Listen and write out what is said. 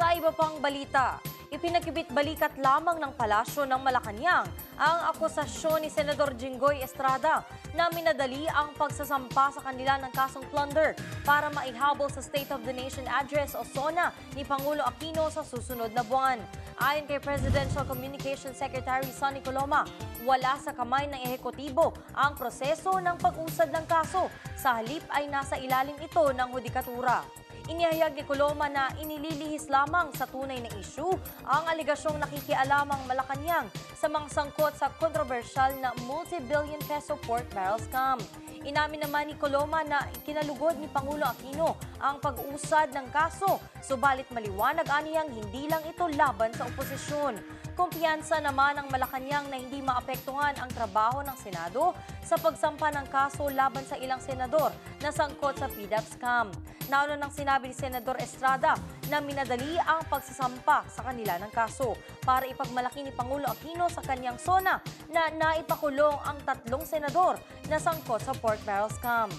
Sa iba pang balita, ipinagkibit-balikat lamang ng Palasyo ng Malacanang ang akusasyon ni Senador Jinggoy Estrada na minadali ang pagsasampa sa kanila ng kasong plunder para maihabol sa State of the Nation Address o SONA ni Pangulo Aquino sa susunod na buwan. Ayon kay Presidential Communications Secretary Sonny Coloma, wala sa kamay ng ehekutibo ang proseso ng pag-usad ng kaso. Sa halip ay nasa ilalim ito ng hudikatura. Inihayag ni Coloma na inililihis lamang sa tunay na issue ang aligasyong nakikialamang Malacanang sa mga sangkot sa kontrobersyal na multi-billion peso pork barrel scam. Inamin naman ni Coloma na ikinalugod ni Pangulo Aquino ang pag-usad ng kaso, subalit maliwanag aniyang hindi lang ito laban sa oposisyon. Kumpiyansa naman ang Malacanang na hindi maapektuhan ang trabaho ng Senado sa pagsampa ng kaso laban sa ilang senador na sangkot sa PDAP scam. Nauna nang sinabi ni Senador Estrada na minadali ang pagsasampa sa kanila ng kaso para ipagmalaki ni Pangulo Aquino sa kanyang SONA na naipakulong ang 3 senador na sangkot sa pork barrel scam.